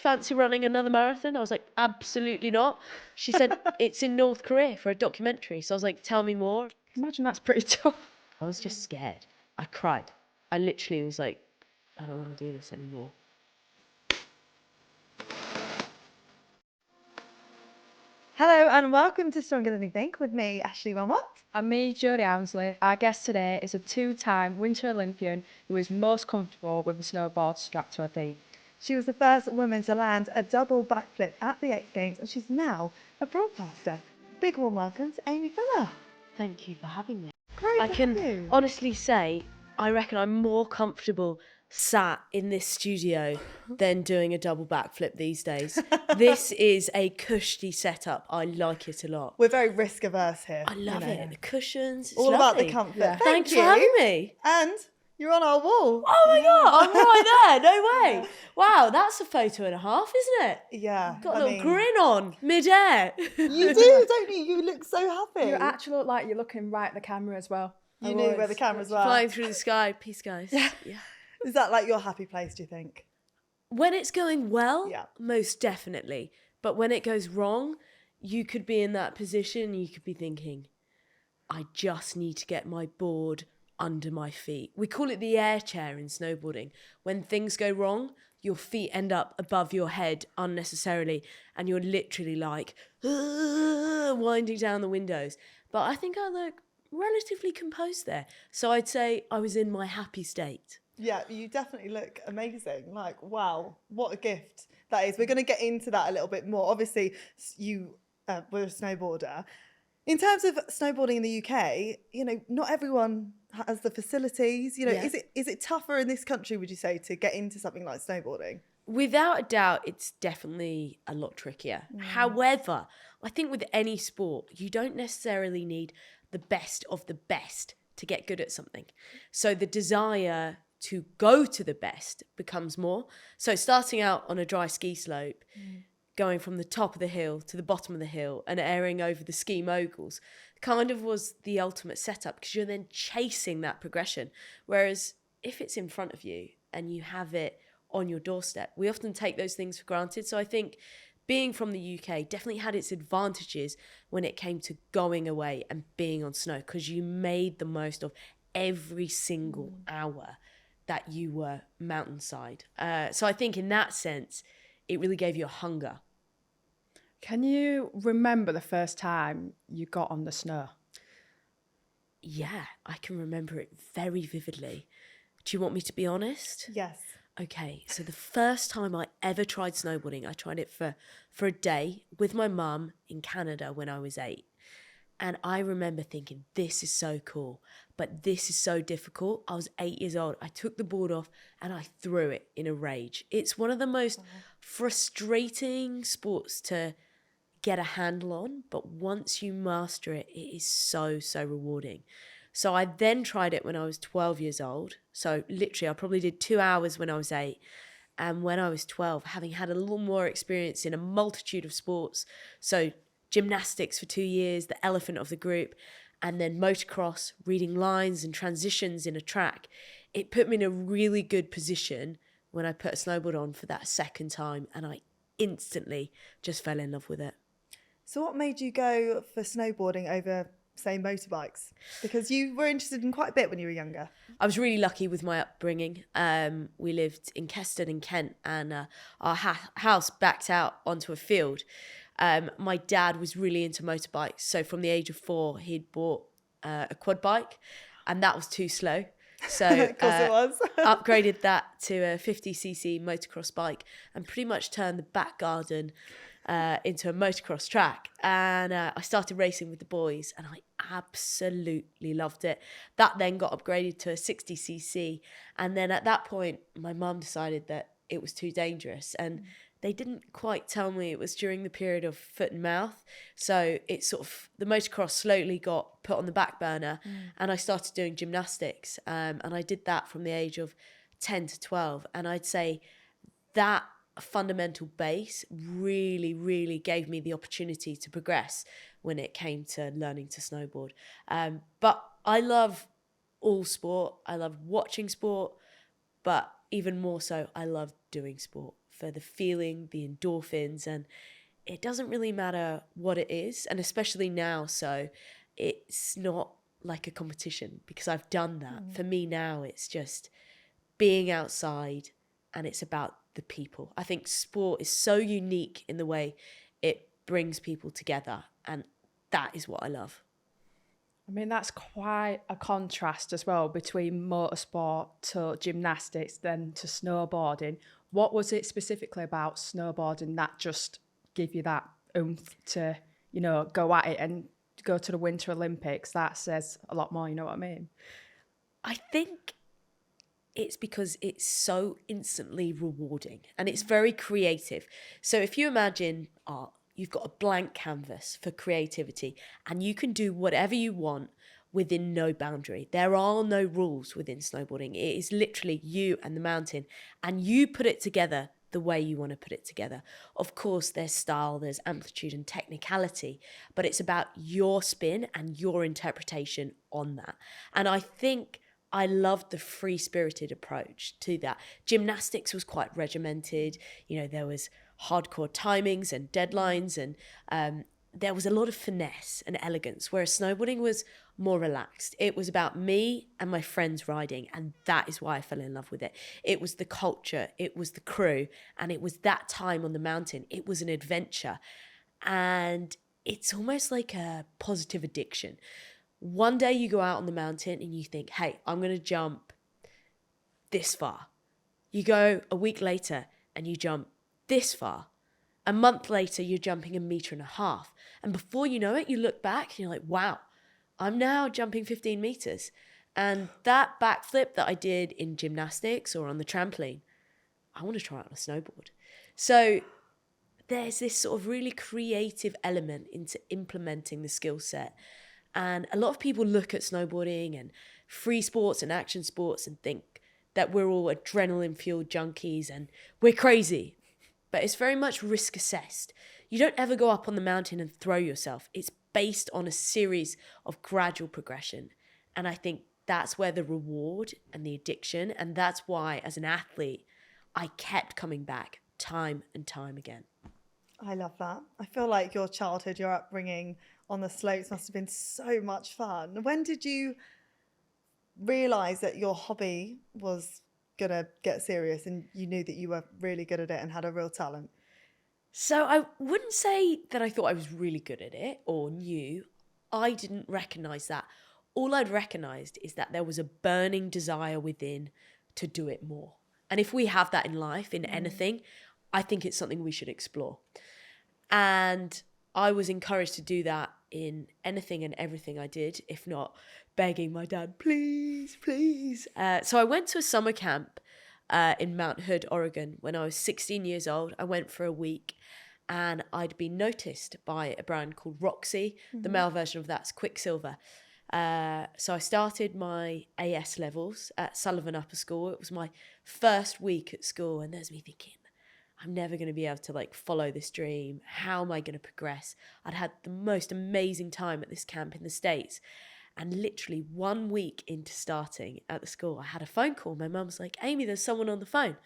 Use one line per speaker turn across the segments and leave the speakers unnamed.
you fancy running another marathon? I was like, absolutely not. She said, it's in North Korea for a documentary. So I was like, tell me more.
Imagine that's pretty tough.
I was just scared. I cried. I literally was like, I don't want to do this anymore.
Hello and welcome to Stronger Than You Think with me, Ashley Wilmot.
And me, Jodie Ounsley. Our guest today is a two-time Winter Olympian who is most comfortable with a snowboard strapped to her feet.
She was the first woman to land a double backflip at the X Games and she's now a broadcaster. Big warm welcome to Aimee Fuller.
Thank you for having me.
Great
I
to
can
have you.
honestly say, I reckon I'm more comfortable sat in this studio than doing a double backflip these days. This is a cushy setup. I like it a lot.
We're very risk averse here.
I love it. The cushions. It's
All about
lovely.
the comfort.
Yeah.
Thanks
you.
for having me.
And you're on our wall.
Oh my God, I'm right there. No way. Wow, that's a photo and a half, isn't it?
Yeah.
Got a little grin on mid-air.
You do, don't you? You look so happy.
You actually look like you're looking right at the camera as well.
You knew where the cameras were.
Flying through the sky. Peace, guys. Yeah.
Is that like your happy place, do you think?
When it's going well,
Yeah.
most definitely. But when it goes wrong, you could be in that position. You could be thinking, I just need to get my board under my feet. We call it the air chair in snowboarding. When things go wrong, your feet end up above your head unnecessarily and you're literally like winding down the windows. But I think I look relatively composed there. So I'd say I was in my happy state.
Yeah, you definitely look amazing. Like, wow, what a gift that is. We're going to get into that a little bit more. Obviously, you were a snowboarder. In terms of snowboarding in the UK, you know, not everyone has the facilities. You know,
Yeah.
is it tougher in this country, would you say, to get into something like snowboarding?
Without a doubt, it's definitely a lot trickier. However, I think with any sport, you don't necessarily need the best of the best to get good at something. So the desire to go to the best becomes more. So starting out on a dry ski slope, going from the top of the hill to the bottom of the hill and airing over the ski moguls kind of was the ultimate setup because you're then chasing that progression. Whereas if it's in front of you and you have it on your doorstep, we often take those things for granted. So I think being from the UK definitely had its advantages when it came to going away and being on snow because you made the most of every single hour that you were mountainside. So I think in that sense, it really gave you a hunger.
Can you remember the first time you got on the snow?
Yeah, I can remember it very vividly. Do you want me to be honest?
Yes.
Okay, so the first time I ever tried snowboarding, I tried it for a day with my mum in Canada when I was 8. And I remember thinking, this is so cool, but this is so difficult. I was 8 years old. I took the board off and I threw it in a rage. It's one of the most frustrating sports to get a handle on, but once you master it, it is so, so rewarding. So I then tried it when I was 12 years old. So literally, I probably did 2 hours when I was 8. And when I was 12, having had a little more experience in a multitude of sports, so gymnastics for 2 years, the elephant of the group, and then motocross, reading lines and transitions in a track, it put me in a really good position when I put a snowboard on for that second time, and I instantly just fell in love with it.
So what made you go for snowboarding over, say, motorbikes? Because you were interested in quite a bit when you were younger.
I was really lucky with my upbringing. We lived in Keston in Kent, and our house backed out onto a field. My dad was really into motorbikes. So from the age of 4, he'd bought a quad bike, and that was too slow. So
Of course it was.
upgraded that to a 50cc motocross bike and pretty much turned the back garden into a motocross track. And I started racing with the boys and I absolutely loved it. That then got upgraded to a 60cc. And then at that point, my mum decided that it was too dangerous. And they didn't quite tell me it was during the period of foot and mouth. So it sort of, the motocross slowly got put on the back burner and I started doing gymnastics. And I did that from the age of 10 to 12. And I'd say that fundamental base really, really gave me the opportunity to progress when it came to learning to snowboard. But I love all sport. I love watching sport, but even more so, I love doing sport. for the feeling, the endorphins, and it doesn't really matter what it is, and especially now, so it's not like a competition because I've done that. For me now, it's just being outside, and it's about the people. I think sport is so unique in the way it brings people together, and that is what I love.
I mean, that's quite a contrast as well between motorsport to gymnastics, then to snowboarding. What was it specifically about snowboarding that just give you that oomph to, go at it and go to the Winter Olympics? That says a lot more, you know what I mean?
I think it's because it's so instantly rewarding and it's very creative. So if you imagine art, you've got a blank canvas for creativity and you can do whatever you want within no boundary. There are no rules within snowboarding. It is literally you and the mountain, and you put it together the way you want to put it together. Of course, there's style, there's amplitude and technicality, but it's about your spin and your interpretation on that. And I think I loved the free-spirited approach to that. Gymnastics was quite regimented. There was hardcore timings and deadlines, and there was a lot of finesse and elegance, whereas snowboarding was more relaxed. It was about me and my friends riding, and that is why I fell in love with it. It was the culture, it was the crew, and it was that time on the mountain. It was an adventure, and it's almost like a positive addiction. One day you go out on the mountain and you think, hey, I'm going to jump this far. You go a week later and you jump this far. A month later, you're jumping 1.5 meters. And before you know it, you look back and you're like, wow, I'm now jumping 15 meters. And that backflip that I did in gymnastics or on the trampoline, I want to try it on a snowboard. So there's this sort of really creative element into implementing the skill set. And a lot of people look at snowboarding and free sports and action sports and think that we're all adrenaline-fueled junkies and we're crazy. But it's very much risk assessed. You don't ever go up on the mountain and throw yourself. It's based on a series of gradual progression. And I think that's where the reward and the addiction, and that's why as an athlete, I kept coming back time and time again.
I love that. I feel like your childhood, your upbringing on the slopes must have been so much fun. When did you realise that your hobby was going to get serious and you knew that you were really good at it and had a real talent?
So I wouldn't say that I thought I was really good at it or knew. I didn't recognise that. All I'd recognised is that there was a burning desire within to do it more. And if we have that in life, in anything, I think it's something we should explore. And I was encouraged to do that in anything and everything I did, if not begging my dad, please, please. So I went to a summer camp in Mount Hood, Oregon, when I was 16 years old. I went for a week and I'd been noticed by a brand called Roxy. The male version of that's Quicksilver. So I started my AS levels at Sullivan Upper School. It was my first week at school, and there's me thinking, I'm never going to be able to follow this dream. How am I going to progress? I'd had the most amazing time at this camp in the States. And literally 1 week into starting at the school, I had a phone call. My mum was like, Aimee, there's someone on the phone.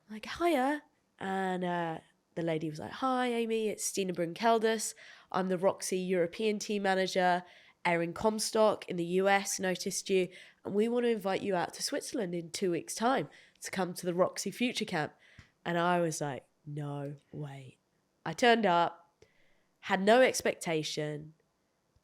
I'm like, hiya. And the lady was like, hi, Aimee, it's Stina Brunkeldus. I'm the Roxy European team manager. Erin Comstock in the US noticed you. And we want to invite you out to Switzerland in 2 weeks' time to come to the Roxy Future Camp. And I was like, no way. I turned up, had no expectation,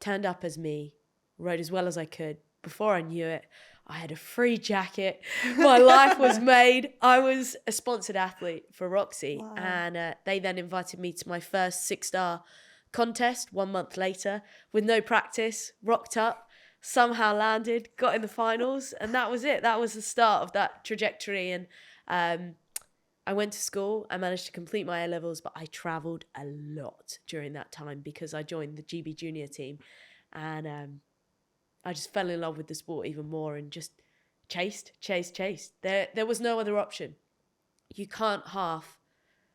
turned up as me, rode as well as I could. Before I knew it, I had a free jacket. My life was made. I was a sponsored athlete for Roxy. Wow. And they then invited me to my first 6-star contest 1 month later with no practice, rocked up, somehow landed, got in the finals. And that was it. That was the start of that trajectory. And I went to school, I managed to complete my A-levels, but I travelled a lot during that time because I joined the GB Junior team, and I just fell in love with the sport even more and just chased. There was no other option. You can't half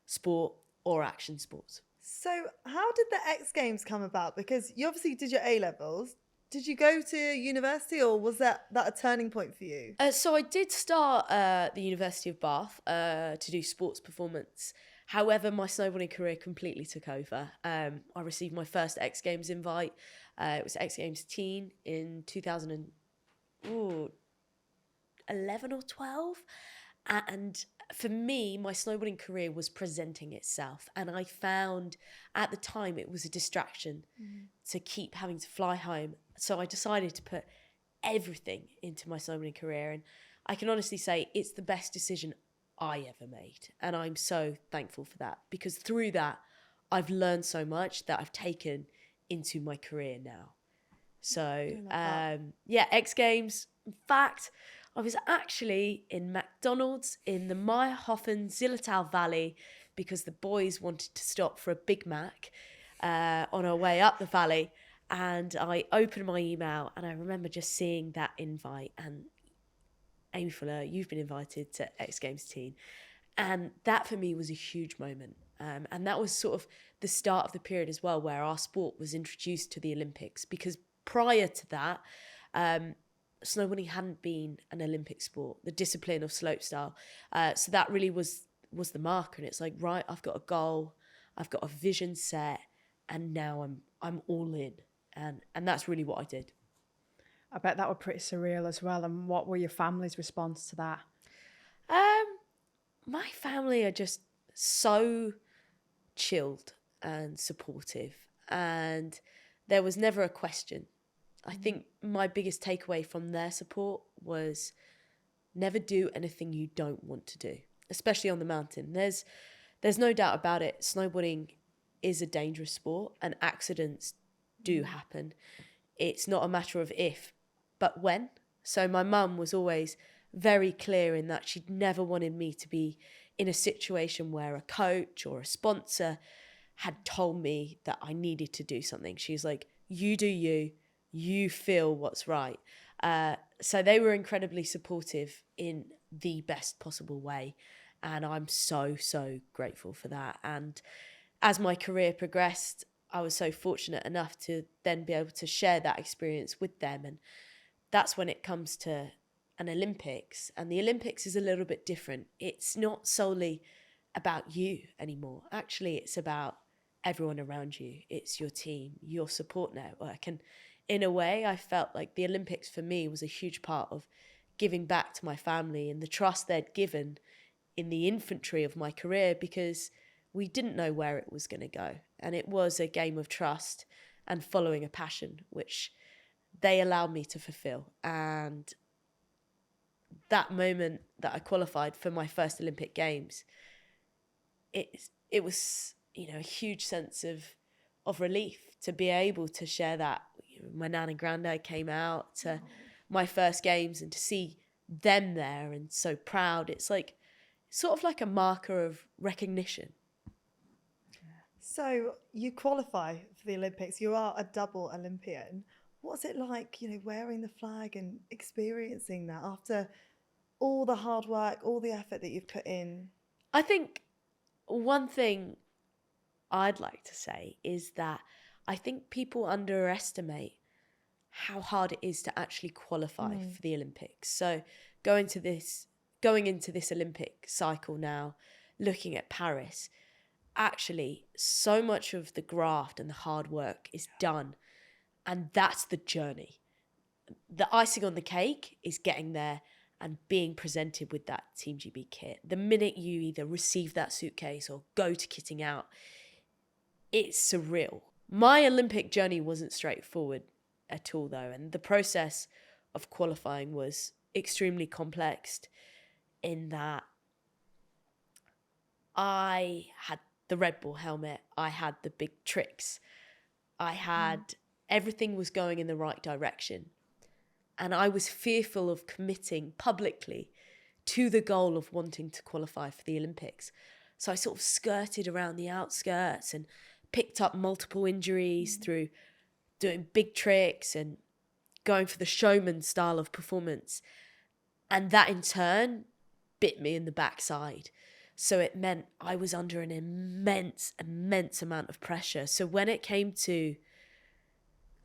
sport or action sports.
So how did the X Games come about? Because you obviously did your A-levels, Did you go to university, or was that a turning point for you?
So I did start at the University of Bath to do sports performance. However, my snowboarding career completely took over. I received my first X Games invite. It was X Games teen in 2011 or 12. And for me, my snowboarding career was presenting itself. And I found at the time it was a distraction to keep having to fly home. So I decided to put everything into my snowboarding career. And I can honestly say it's the best decision I ever made. And I'm so thankful for that, because through that, I've learned so much that I've taken into my career now. So, yeah, X Games. In fact, I was actually in McDonald's in the Meyerhofen Zillertal Valley because the boys wanted to stop for a Big Mac on our way up the valley. And I opened my email and I remember just seeing that invite and Aimee Fuller, you've been invited to X Games teen. And that for me was a huge moment. And that was sort of the start of the period as well where our sport was introduced to the Olympics, because prior to that, snowboarding hadn't been an Olympic sport, the discipline of slopestyle. So that really was the marker. And it's like, right, I've got a goal, I've got a vision set, and now I'm all in. And that's really what I did.
I bet that were pretty surreal as well. And what were your family's response to that?
My family are just so chilled and supportive, and there was never a question. I think my biggest takeaway from their support was never do anything you don't want to do, especially on the mountain. There's no doubt about it. Snowboarding is a dangerous sport and accidents do happen. It's not a matter of if, but when. So my mum was always very clear in that she'd never wanted me to be in a situation where a coach or a sponsor had told me that I needed to do something. She's like, you do you feel what's right. So they were incredibly supportive in the best possible way. And I'm so grateful for that. And as my career progressed, I was so fortunate enough to then be able to share that experience with them. And that's when it comes to an Olympics. And the Olympics is a little bit different. It's not solely about you anymore. Actually, it's about everyone around you. It's your team, your support network. And in a way, I felt like the Olympics for me was a huge part of giving back to my family and the trust they'd given in the infantry of my career, because we didn't know where it was going to go. And it was a game of trust and following a passion, which they allowed me to fulfill. And that moment that I qualified for my first Olympic Games, it was, a huge sense of relief to be able to share that. My nan and granddad came out to my first games and to see them there and so proud. It's like sort of like a marker of recognition.
So you qualify for the Olympics. You are a double Olympian. What's it like, wearing the flag and experiencing that after all the hard work, all the effort that you've put in?
I think one thing I'd like to say is that I think people underestimate how hard it is to actually qualify for the Olympics. So going into this Olympic cycle now, looking at Paris, actually so much of the graft and the hard work is done. And that's the journey. The icing on the cake is getting there and being presented with that Team GB kit. The minute you either receive that suitcase or go to kitting out, it's surreal. My Olympic journey wasn't straightforward at all, though. And the process of qualifying was extremely complex in that I had the Red Bull helmet, I had the big tricks, I had everything was going in the right direction. And I was fearful of committing publicly to the goal of wanting to qualify for the Olympics. So I sort of skirted around the outskirts and picked up multiple injuries through doing big tricks and going for the showman style of performance. And that in turn bit me in the backside. So it meant I was under an immense amount of pressure. So when it came to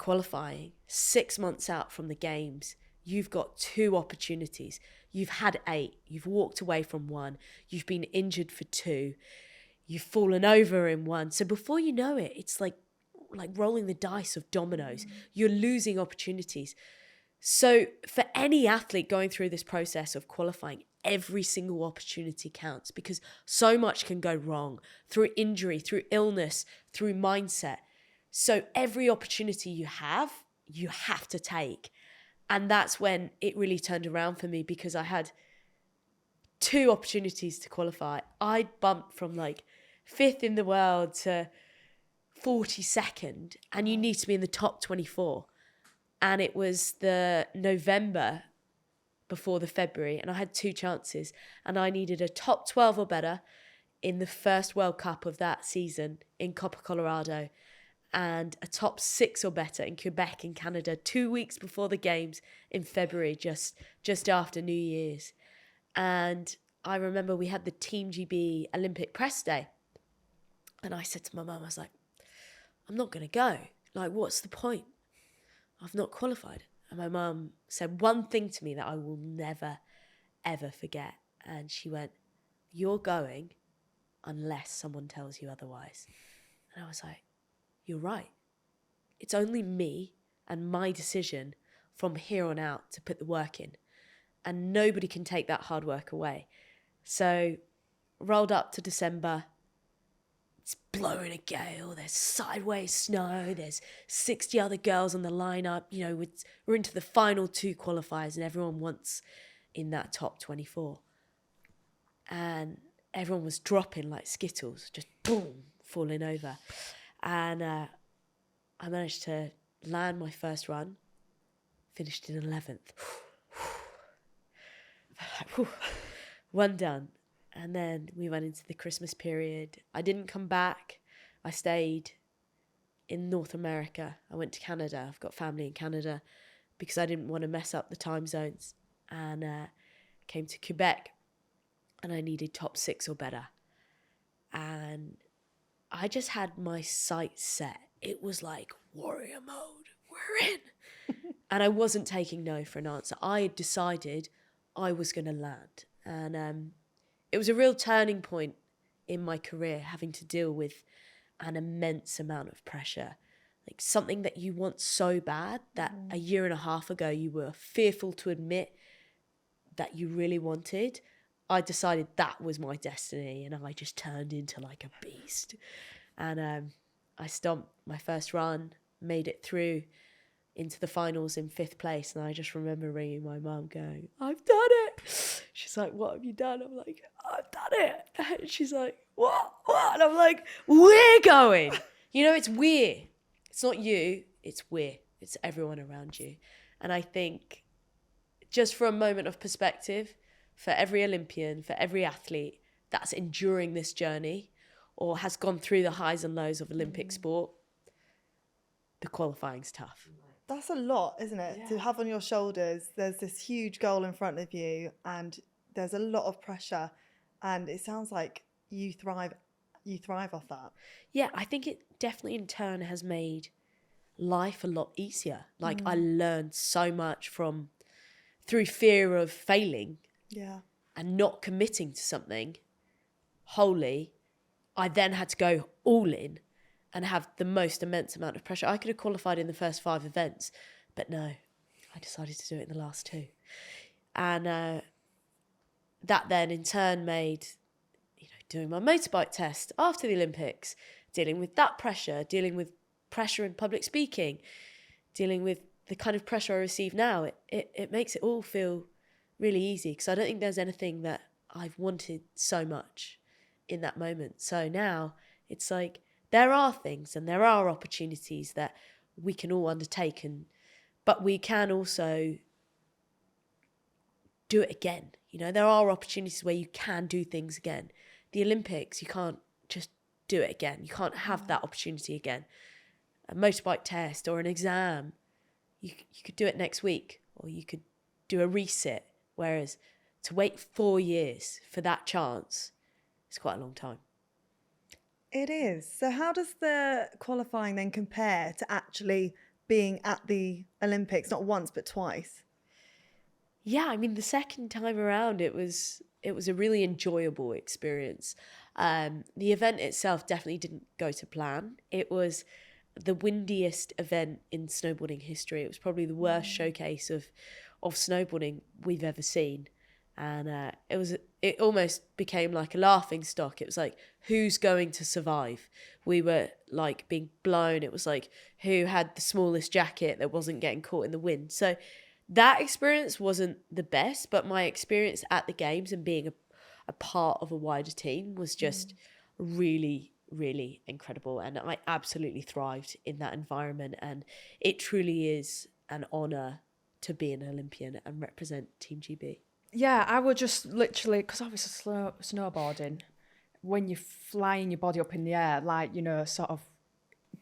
qualifying 6 months out from the games, you've got 2 opportunities. You've had 8. You've walked away from 1. You've been injured for 2. You've fallen over in 1. So before you know it, it's like rolling the dice of dominoes. You're losing opportunities. So for any athlete going through this process of qualifying, every single opportunity counts, because so much can go wrong through injury, through illness, through mindset. So every opportunity you have to take. And that's when it really turned around for me, because I had 2 opportunities to qualify. I bumped from like 5th in the world to 42nd, and you need to be in the top 24. And it was the November before the February, and I had 2 chances, and I needed a top 12 or better in the first World Cup of that season in Copper, Colorado, and a top 6 or better in Quebec in Canada 2 weeks before the games in February, just after New Year's. And I remember we had the Team GB Olympic press day, and I said to my mum, I was like, I'm not going to go. Like, what's the point? I've not qualified. And my mum said one thing to me that I will never, ever forget. And she went, you're going unless someone tells you otherwise. And I was like, you're right. It's only me and my decision from here on out to put the work in. And nobody can take that hard work away. So rolled up to December. It's blowing a gale. There's sideways snow. There's 60 other girls on the lineup. You know, we're into the final 2 qualifiers, and everyone wants in that top 24. And everyone was dropping like Skittles, just boom, falling over. And I managed to land my first run, finished in 11th. One done. And then we went into the Christmas period. I didn't come back. I stayed in North America. I went to Canada. I've got family in Canada because I didn't want to mess up the time zones. And came to Quebec, and I needed top 6 or better. And I just had my sights set. It was like warrior mode. We're in. And I wasn't taking no for an answer. I had decided I was going to land. And it was a real turning point in my career, having to deal with an immense amount of pressure. Like something that you want so bad that a year and a half ago you were fearful to admit that you really wanted. I decided that was my destiny, and I just turned into like a beast. And I stomped my first run, made it through into the finals in 5th place. And I just remember ringing my mum going, I've done it. She's like, what have you done? I'm like, I've done it. And she's like, what? And I'm like, we're going. You know, it's we. It's not you, it's we. It's everyone around you. And I think just for a moment of perspective, for every Olympian, for every athlete that's enduring this journey or has gone through the highs and lows of Olympic sport, the qualifying's tough.
That's a lot, isn't it? Yeah. To have on your shoulders. There's this huge goal in front of you, and there's a lot of pressure. And it sounds like you thrive off that.
Yeah, I think it definitely in turn has made life a lot easier. Like I learned so much through fear of failing.
Yeah.
And not committing to something wholly. I then had to go all in and have the most immense amount of pressure. I could have qualified in the first 5 events, but no, I decided to do it in the last 2. And that then in turn made, doing my motorbike test after the Olympics, dealing with that pressure, dealing with pressure in public speaking, dealing with the kind of pressure I receive now. It makes it all feel really easy, because I don't think there's anything that I've wanted so much in that moment. So now it's like, there are things and there are opportunities that we can all undertake, but we can also do it again. There are opportunities where you can do things again. The Olympics, you can't just do it again. You can't have that opportunity again. A motorbike test or an exam, you could do it next week, or you could do a resit. Whereas to wait 4 years for that chance is quite a long time.
It is. So how does the qualifying then compare to actually being at the Olympics, not once, but twice?
Yeah, I mean, the second time around, it was a really enjoyable experience. The event itself definitely didn't go to plan. It was the windiest event in snowboarding history. It was probably the worst showcase of snowboarding we've ever seen, and it almost became like a laughing stock. It was like, who's going to survive? We were like being blown. It was like, who had the smallest jacket that wasn't getting caught in the wind? So that experience wasn't the best, but my experience at the games and being a part of a wider team was just really, really incredible. And I absolutely thrived in that environment. And it truly is an honour to be an Olympian and represent Team GB.
Yeah, I would just literally, because obviously snowboarding, when you're flying your body up in the air, like, you know, sort of,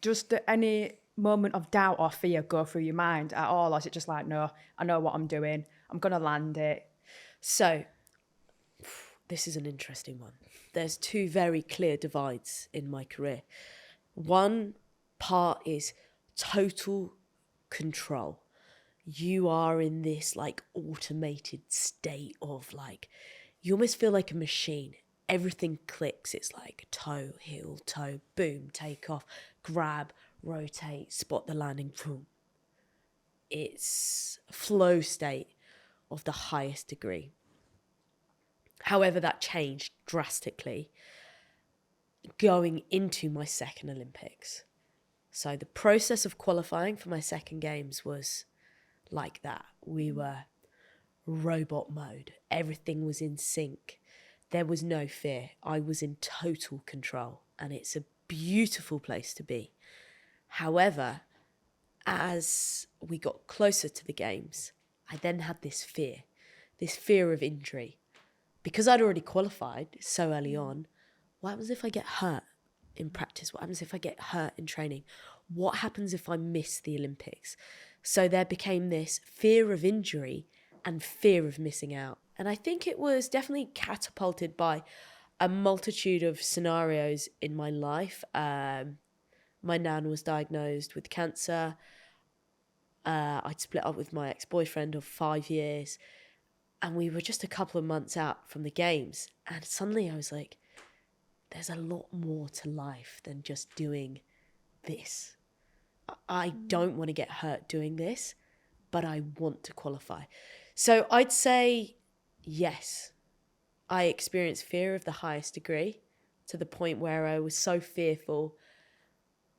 just any moment of doubt or fear go through your mind at all? Or is it just like, no, I know what I'm doing, I'm going to land it?
So, this is an interesting one. There's two very clear divides in my career. One part is total control. You are in this like automated state of like, you almost feel like a machine. Everything clicks. It's like toe, heel, toe, boom, take off, grab, rotate, spot the landing, boom. It's a flow state of the highest degree. However, that changed drastically going into my second Olympics. So the process of qualifying for my second games was like that. We were robot mode. Everything was in sync. There was no fear. I was in total control, and it's a beautiful place to be. However, as we got closer to the games, I then had this fear of injury. Because I'd already qualified so early on, what happens if I get hurt in practice? What happens if I get hurt in training? What happens if I miss the Olympics? So there became this fear of injury and fear of missing out. And I think it was definitely catapulted by a multitude of scenarios in my life. My nan was diagnosed with cancer. I'd split up with my ex-boyfriend of 5 years. And we were just a couple of months out from the games. And suddenly I was like, there's a lot more to life than just doing this. I don't want to get hurt doing this, but I want to qualify. So I'd say, yes, I experienced fear of the highest degree to the point where I was so fearful.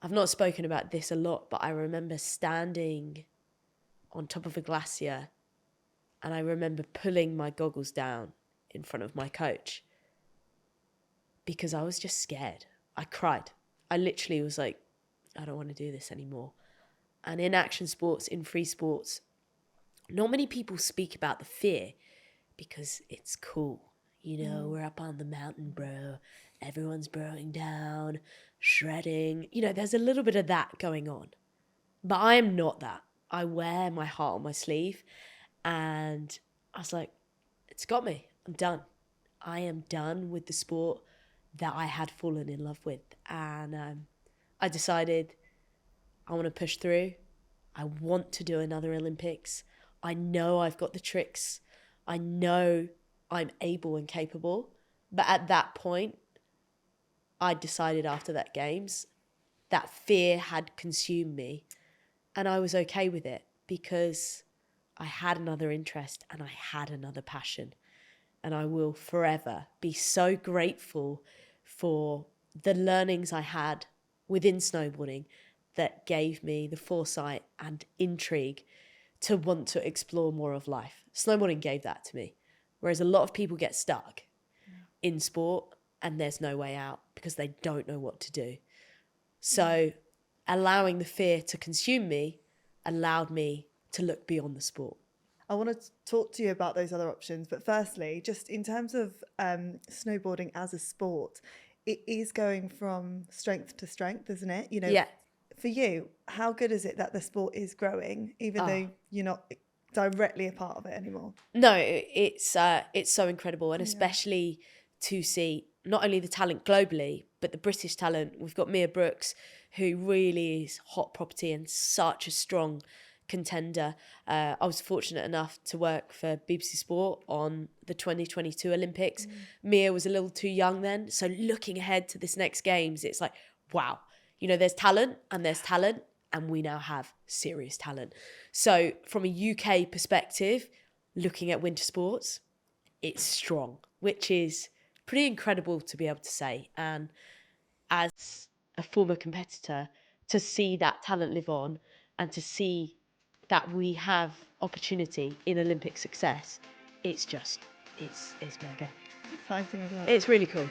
I've not spoken about this a lot, but I remember standing on top of a glacier, and I remember pulling my goggles down in front of my coach because I was just scared. I cried. I literally was like, I don't want to do this anymore. And in action sports, in free sports, not many people speak about the fear because it's cool. You know, we're up on the mountain, bro. Everyone's broing down, shredding. You know, there's a little bit of that going on. But I am not that. I wear my heart on my sleeve. And I was like, it's got me. I'm done. I am done with the sport that I had fallen in love with. And I decided I want to push through. I want to do another Olympics. I know I've got the tricks. I know I'm able and capable. But at that point, I decided after that games, that fear had consumed me. And I was okay with it because I had another interest and I had another passion. And I will forever be so grateful for the learnings I had within snowboarding that gave me the foresight and intrigue to want to explore more of life. Snowboarding gave that to me. Whereas a lot of people get stuck in sport and there's no way out because they don't know what to do. So allowing the fear to consume me allowed me to look beyond the sport.
I want to talk to you about those other options, but firstly, just in terms of snowboarding as a sport, it is going from strength to strength, isn't it? You know,
Yeah.
For you, how good is it that the sport is growing, even though you're not directly a part of it anymore?
No, it's so incredible, and especially to see not only the talent globally, but the British talent. We've got Mia Brooks, who really is hot property and such a strong contender. I was fortunate enough to work for BBC Sport on the 2022 Olympics. Mia was a little too young then. So looking ahead to this next games, it's like, wow, you know, there's talent, and we now have serious talent. So from a UK perspective, looking at winter sports, it's strong, which is pretty incredible to be able to say. And as a former competitor, to see that talent live on and to see that we have opportunity in Olympic success, it's mega.
Exciting as well.
It's really cool.